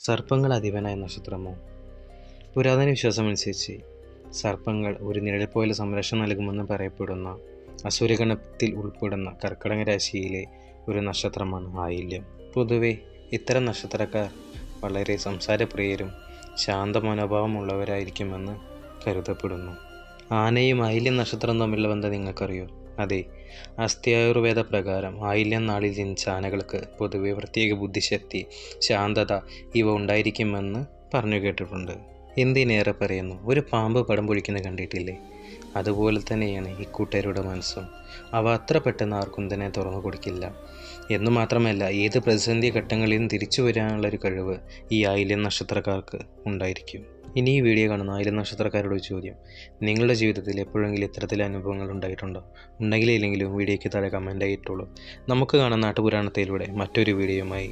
സർപ്പങ്ങൾ അധിപനായ നക്ഷത്രമോ? പുരാതന വിശ്വാസമനുസരിച്ച് സർപ്പങ്ങൾ ഒരു നിഴൽ പോലെ സംരക്ഷണം നൽകുമെന്ന് പറയപ്പെടുന്ന അസുരഗണത്തിൽ ഉൾപ്പെടുന്ന കർക്കിടക രാശിയിലെ ഒരു നക്ഷത്രമാണ് ആയില്യം. പൊതുവെ ഇത്തരം നക്ഷത്രക്കാർ വളരെ സംസാരപ്രിയരും ശാന്ത മനോഭാവമുള്ളവരായിരിക്കുമെന്ന് കരുതപ്പെടുന്നു. ആനയും ആയില്യം നക്ഷത്രം തമ്മിലുള്ള ബന്ധം നിങ്ങൾക്കറിയോ? അതെ, അസ്ഥ്യായുർവേദ പ്രകാരം ആയില്യം നാളിൽ ജനിച്ച ആനകൾക്ക് പൊതുവെ പ്രത്യേക ബുദ്ധിശക്തി, ശാന്തത ഇവ ഉണ്ടായിരിക്കുമെന്ന് പറഞ്ഞു കേട്ടിട്ടുണ്ട്. എന്തിനേറെ പറയുന്നു, ഒരു പാമ്പ് പടം പൊഴിക്കുന്നത് കണ്ടിട്ടില്ലേ? അതുപോലെ തന്നെയാണ് ഇക്കൂട്ടരുടെ മനസ്സും. അവ അത്ര പെട്ടെന്ന് ആർക്കും തന്നെ തുറന്നു കൊടുക്കില്ല. എന്നു മാത്രമല്ല, ഏത് പ്രതിസന്ധി ഘട്ടങ്ങളിലും തിരിച്ചു വരാനുള്ളൊരു കഴിവ് ഈ ആയില്യം നക്ഷത്രക്കാർക്ക് ഉണ്ടായിരിക്കും. ഇനി ഈ വീഡിയോ കാണുന്ന ആയില്യം നക്ഷത്രക്കാരുടെ ഒരു ചോദ്യം: നിങ്ങളുടെ ജീവിതത്തിൽ എപ്പോഴെങ്കിലും ഇത്തരത്തിലെ അനുഭവങ്ങൾ ഉണ്ടായിട്ടുണ്ടോ? ഉണ്ടെങ്കിലെങ്കിലും വീഡിയോയ്ക്ക് താഴെ കമൻ്റ് ആയിട്ടുള്ളൂ. നമുക്ക് കാണാം നാട്ടുപുരാണത്തിലൂടെ മറ്റൊരു വീഡിയോയുമായി.